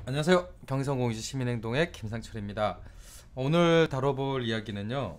안녕하세요. 경기선공유지 시민행동의 김상철입니다. 오늘 다뤄볼 이야기는요.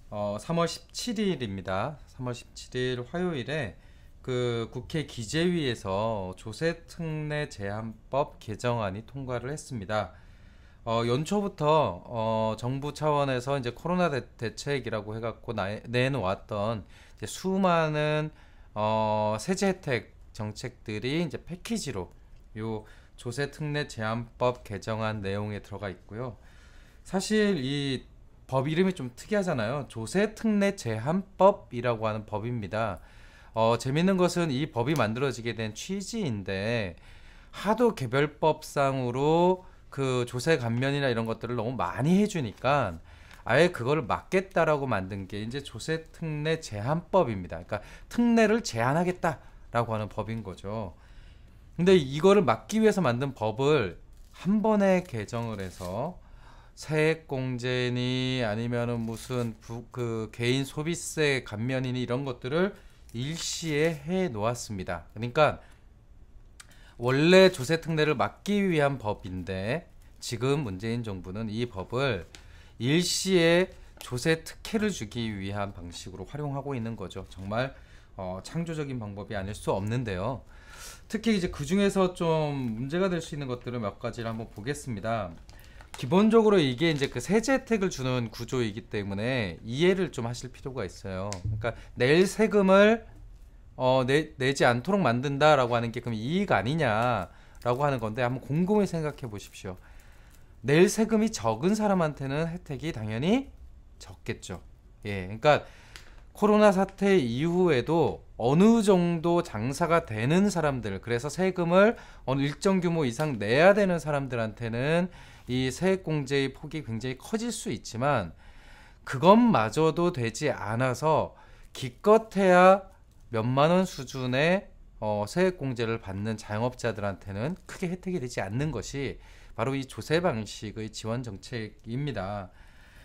3월 17일입니다. 3월 17일 화요일에 그 국회 기재위에서 조세특례 제한법 개정안이 통과를 했습니다. 연초부터 정부 차원에서 이제 코로나 대책이라고 해갖고 내놓았던 이제 수많은 세제 혜택 정책들이 이제 패키지로 요 조세특례 제한법 개정안 내용에 들어가 있고요. 사실 이 법 이름이 좀 특이하잖아요. 조세특례 제한법이라고 하는 법입니다. 재밌는 것은 이 법이 만들어지게 된 취지인데 하도 개별법상으로 그 조세 감면이나 이런 것들을 너무 많이 해주니까 아예 그거를 막겠다라고 만든 게 이제 조세특례 제한법입니다. 그러니까 특례를 제한하겠다라고 하는 법인 거죠. 근데 이거를 막기 위해서 만든 법을 한 번에 개정을 해서 세액공제니 아니면은 무슨 그 개인 소비세 감면이니 이런 것들을 일시에 해 놓았습니다. 그러니까 원래 조세특례를 막기 위한 법인데 지금 문재인 정부는 이 법을 일시에 조세특혜를 주기 위한 방식으로 활용하고 있는 거죠. 정말 창조적인 방법이 아닐 수 없는데요. 특히 이제 그 중에서 좀 문제가 될 수 있는 것들을 몇 가지를 한번 보겠습니다. 기본적으로 이게 이제 그 세제 혜택을 주는 구조이기 때문에 이해를 좀 하실 필요가 있어요. 그러니까 낼 세금을 내지 않도록 만든다라고 하는 게 그럼 이익 아니냐라고 하는 건데 한번 곰곰이 생각해 보십시오. 낼 세금이 적은 사람한테는 혜택이 당연히 적겠죠. 예, 그러니까 코로나 사태 이후에도 어느 정도 장사가 되는 사람들, 그래서 세금을 어느 일정 규모 이상 내야 되는 사람들한테는 이 세액공제의 폭이 굉장히 커질 수 있지만 그것마저도 되지 않아서 기껏해야 몇만 원 수준의 세액공제를 받는 자영업자들한테는 크게 혜택이 되지 않는 것이 바로 이 조세 방식의 지원 정책입니다.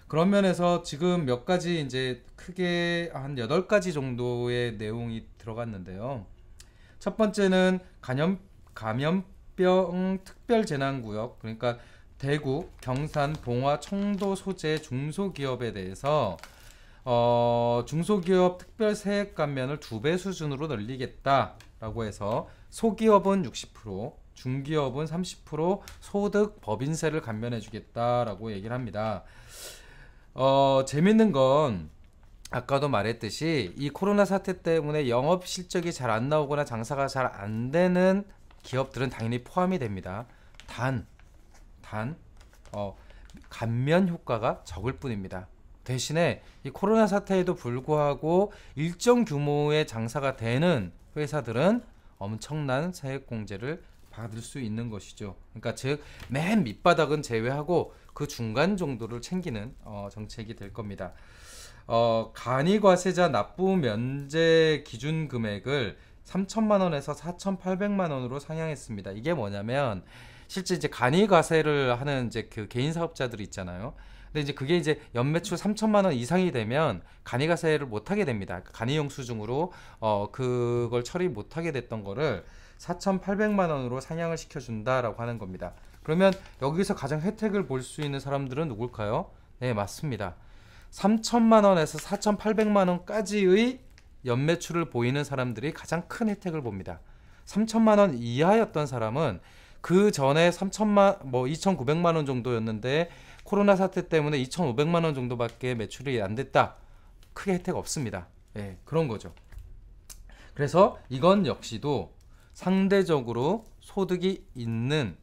그런 면에서 지금 몇 가지 이제 크게 한 8가지 정도의 내용이 들어갔는데요. 첫 번째는 감염병 특별재난구역, 그러니까 대구, 경산, 봉화, 청도 소재 중소기업에 대해서 중소기업 특별 세액 감면을 2배 수준으로 늘리겠다라고 해서 소기업은 60%, 중기업은 30% 소득 법인세를 감면해 주겠다라고 얘기를 합니다. 재밌는 건 아까도 말했듯이 이 코로나 사태 때문에 영업 실적이 잘 안 나오거나 장사가 잘 안 되는 기업들은 당연히 포함이 됩니다. 단, 감면 효과가 적을 뿐입니다. 대신에 이 코로나 사태에도 불구하고 일정 규모의 장사가 되는 회사들은 엄청난 세액 공제를 받을 수 있는 것이죠. 그러니까 즉 맨 밑바닥은 제외하고 그 중간 정도를 챙기는 정책이 될 겁니다. 간이과세자 납부 면제 기준 금액을 3천만 원에서 4,800만 원으로 상향했습니다. 이게 뭐냐면 실제 이제 간이과세를 하는 이제 그 개인 사업자들이 있잖아요. 근데 이제 그게 이제 연매출 3천만 원 이상이 되면 간이과세를 못 하게 됩니다. 간이영수증으로 그걸 처리 못 하게 됐던 거를 4,800만 원으로 상향을 시켜준다라고 하는 겁니다. 그러면 여기서 가장 혜택을 볼 수 있는 사람들은 누굴까요? 네, 맞습니다. 3천만 원에서 4,800만 원까지의 연매출을 보이는 사람들이 가장 큰 혜택을 봅니다. 3천만 원 이하였던 사람은 그 전에 2,900만 원 정도였는데 코로나 사태 때문에 2,500만 원 정도밖에 매출이 안 됐다. 크게 혜택 없습니다. 네, 그런 거죠. 그래서 이건 역시도 상대적으로 소득이 있는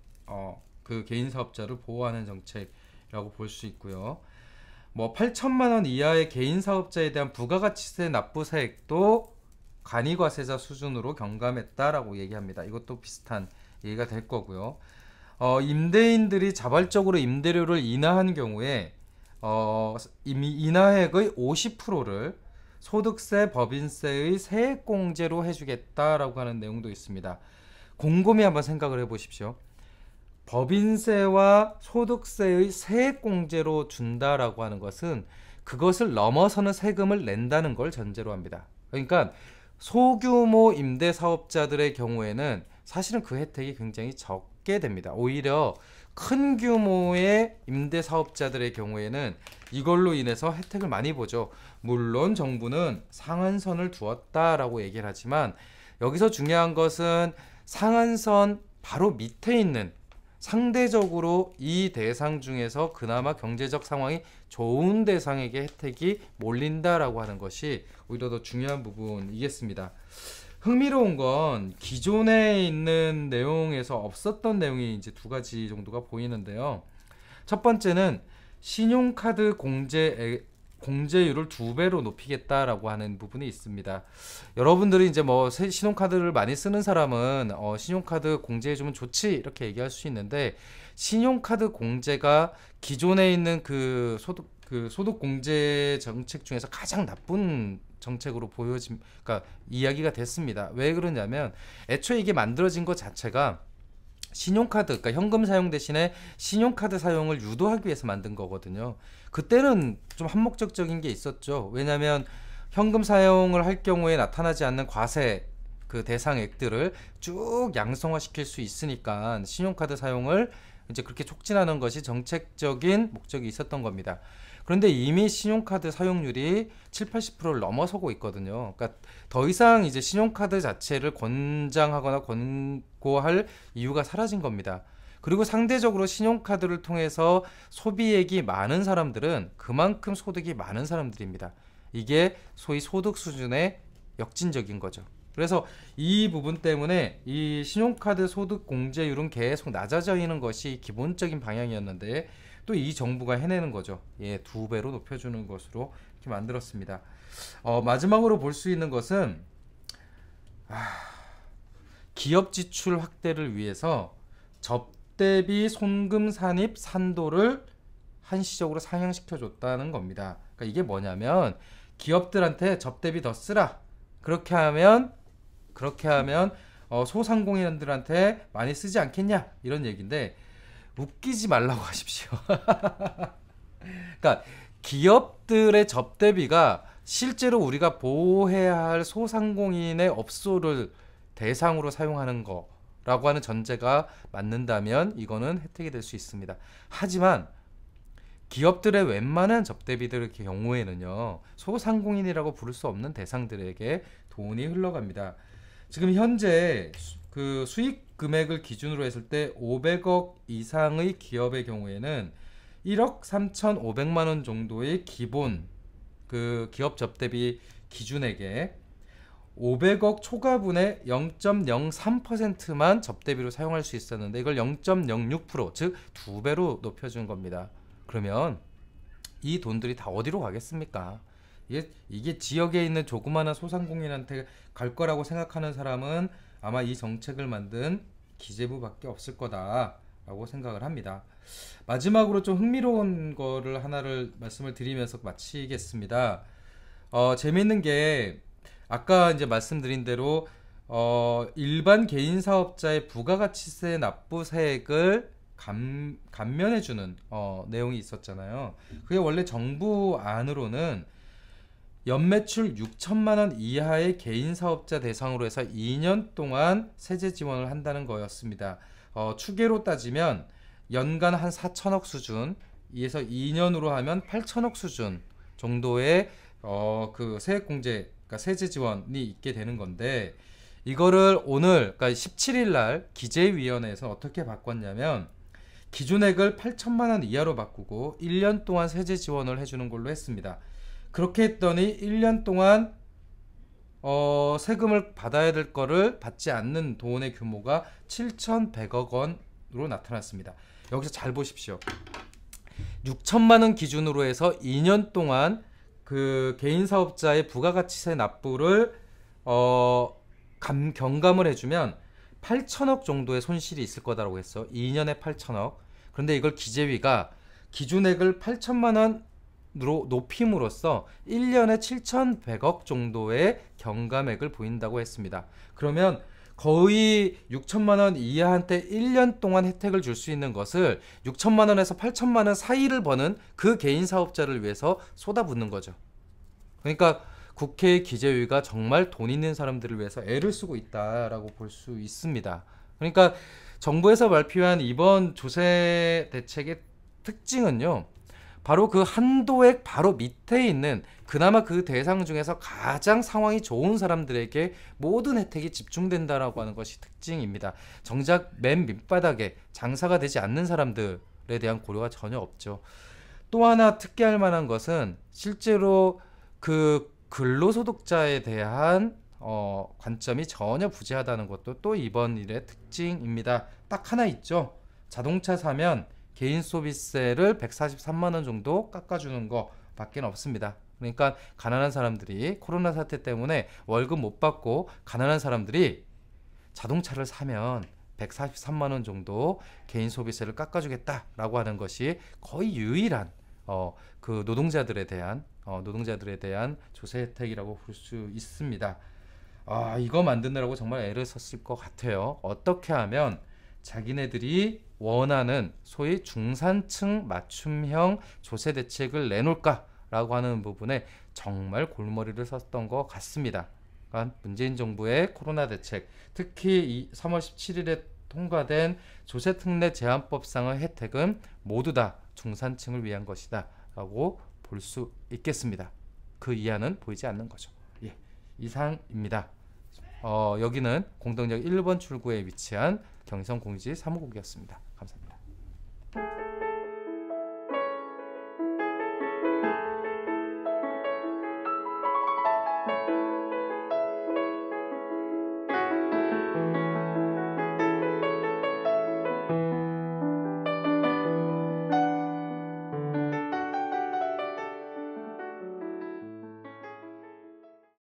그 개인 사업자를 보호하는 정책이라고 볼 수 있고요. 8천만 원 이하의 개인 사업자에 대한 부가가치세 납부세액도 간이과세자 수준으로 경감했다라고 얘기합니다. 이것도 비슷한 얘기가 될 거고요. 임대인들이 자발적으로 임대료를 인하한 경우에 인하액의 50%를 소득세, 법인세의 세액공제로 해주겠다라고 하는 내용도 있습니다. 곰곰이 한번 생각을 해보십시오. 법인세와 소득세의 세액공제로 준다라고 하는 것은 그것을 넘어서는 세금을 낸다는 걸 전제로 합니다. 그러니까 소규모 임대사업자들의 경우에는 사실은 그 혜택이 굉장히 받게 됩니다. 오히려 큰 규모의 임대사업자들의 경우에는 이걸로 인해서 혜택을 많이 보죠. 물론 정부는 상한선을 두었다라고 얘기를 하지만 여기서 중요한 것은 상한선 바로 밑에 있는 상대적으로 이 대상 중에서 그나마 경제적 상황이 좋은 대상에게 혜택이 몰린다라고 하는 것이 오히려 더 중요한 부분이겠습니다. 흥미로운 건 기존에 있는 내용에서 없었던 내용이 이제 두 가지 정도가 보이는데요. 첫 번째는 신용카드 공제율을 2배로 높이겠다라고 하는 부분이 있습니다. 여러분들이 이제 뭐 신용카드를 많이 쓰는 사람은 신용카드 공제해주면 좋지 이렇게 얘기할 수 있는데, 신용카드 공제가 기존에 있는 그 소득 공제 정책 중에서 가장 나쁜 정책으로 그러니까 이야기가 됐습니다. 왜 그러냐면 애초에 이게 만들어진 것 자체가 신용카드, 그러니까 현금 사용 대신에 신용카드 사용을 유도하기 위해서 만든 거거든요. 그때는 좀 한목적적인 게 있었죠. 왜냐하면 현금 사용을 할 경우에 나타나지 않는 과세 그 대상액들을 쭉 양성화시킬 수 있으니까 신용카드 사용을 이제 그렇게 촉진하는 것이 정책적인 목적이 있었던 겁니다. 그런데 이미 신용카드 사용률이 7, 80%를 넘어서고 있거든요. 그러니까 더 이상 이제 신용카드 자체를 권장하거나 권고할 이유가 사라진 겁니다. 그리고 상대적으로 신용카드를 통해서 소비액이 많은 사람들은 그만큼 소득이 많은 사람들입니다. 이게 소위 소득 수준의 역진적인 거죠. 그래서 이 부분 때문에 이 신용카드 소득 공제율은 계속 낮아져 있는 것이 기본적인 방향이었는데 또 이 정부가 해내는 거죠. 예, 2배로 높여주는 것으로 이렇게 만들었습니다. 마지막으로 볼 수 있는 것은 기업 지출 확대를 위해서 접대비 손금 산입 산도를 한시적으로 상향시켜 줬다는 겁니다. 그러니까 이게 뭐냐면 기업들한테 접대비 더 쓰라. 그렇게 하면 소상공인들한테 많이 쓰지 않겠냐 이런 얘기인데, 웃기지 말라고 하십시오. 그러니까 기업들의 접대비가 실제로 우리가 보호해야 할 소상공인의 업소를 대상으로 사용하는 거라고 하는 전제가 맞는다면 이거는 혜택이 될 수 있습니다. 하지만 기업들의 웬만한 접대비들의 경우에는요, 소상공인이라고 부를 수 없는 대상들에게 돈이 흘러갑니다. 지금 현재 그 수익 금액을 기준으로 했을 때 500억 이상의 기업의 경우에는 1억 3,500만 원 정도의 기본 그 기업 접대비 기준액에 500억 초과분의 0.03%만 접대비로 사용할 수 있었는데 이걸 0.06%, 즉 2배로 높여준 겁니다. 그러면 이 돈들이 다 어디로 가겠습니까? 이게 지역에 있는 조그마한 소상공인한테 갈 거라고 생각하는 사람은 아마 이 정책을 만든 기재부밖에 없을 거다라고 생각을 합니다. 마지막으로 좀 흥미로운 거를 하나를 말씀을 드리면서 마치겠습니다. 재밌는 게 아까 이제 말씀드린 대로 일반 개인 사업자의 부가가치세 납부세액을 감면해주는 내용이 있었잖아요. 그게 원래 정부 안으로는 연매출 6천만 원 이하의 개인 사업자 대상으로 해서 2년 동안 세제 지원을 한다는 거였습니다. 추계로 따지면 연간 한 4천억 수준에서 2년으로 하면 8천억 수준 정도의 그 세액 공제, 그러니까 세제 지원이 있게 되는 건데, 이거를 오늘 그러니까 17일 날 기재위원회에서 어떻게 바꿨냐면 기준액을 8천만 원 이하로 바꾸고 1년 동안 세제 지원을 해주는 걸로 했습니다. 그렇게 했더니 1년 동안 세금을 받아야 될 거를 받지 않는 돈의 규모가 7,100억 원으로 나타났습니다. 여기서 잘 보십시오. 6천만 원 기준으로 해서 2년 동안 그 개인 사업자의 부가가치세 납부를 경감을 해주면 8천억 정도의 손실이 있을 거다라고 했어. 2년에 8천억. 그런데 이걸 기재위가 기준액을 8천만 원으로 높임으로써 1년에 7,100억 정도의 경감액을 보인다고 했습니다. 그러면 거의 6천만 원 이하한테 1년 동안 혜택을 줄 수 있는 것을 6천만 원에서 8천만 원 사이를 버는 그 개인 사업자를 위해서 쏟아붓는 거죠. 그러니까 국회 기재위가 정말 돈 있는 사람들을 위해서 애를 쓰고 있다라고 볼 수 있습니다. 그러니까 정부에서 발표한 이번 조세 대책의 특징은요. 바로 그 한도액 바로 밑에 있는 그나마 그 대상 중에서 가장 상황이 좋은 사람들에게 모든 혜택이 집중된다라고 하는 것이 특징입니다. 정작 맨 밑바닥에 장사가 되지 않는 사람들에 대한 고려가 전혀 없죠. 또 하나 특기할 만한 것은 실제로 그 근로소득자에 대한 관점이 전혀 부재하다는 것도 또 이번 일의 특징입니다. 딱 하나 있죠. 자동차 사면 개인 소비세를 143만 원 정도 깎아주는 거밖에 없습니다. 그러니까 가난한 사람들이 코로나 사태 때문에 월급 못 받고 가난한 사람들이 자동차를 사면 143만 원 정도 개인 소비세를 깎아주겠다라고 하는 것이 거의 유일한 그 노동자들에 대한 조세 혜택이라고 볼 수 있습니다. 이거 만드느라고 정말 애를 썼을 것 같아요. 어떻게 하면 자기네들이 원하는 소위 중산층 맞춤형 조세 대책을 내놓을까라고 하는 부분에 정말 골머리를 썼던 것 같습니다. 그러니까 문재인 정부의 코로나 대책, 특히 3월 17일에 통과된 조세특례 제한법상의 혜택은 모두 다 중산층을 위한 것이다 라고 볼 수 있겠습니다. 그 이하는 보이지 않는 거죠. 예, 이상입니다. 여기는 공덕역 1번 출구에 위치한 경성공지 사무국이었습니다. 감사합니다.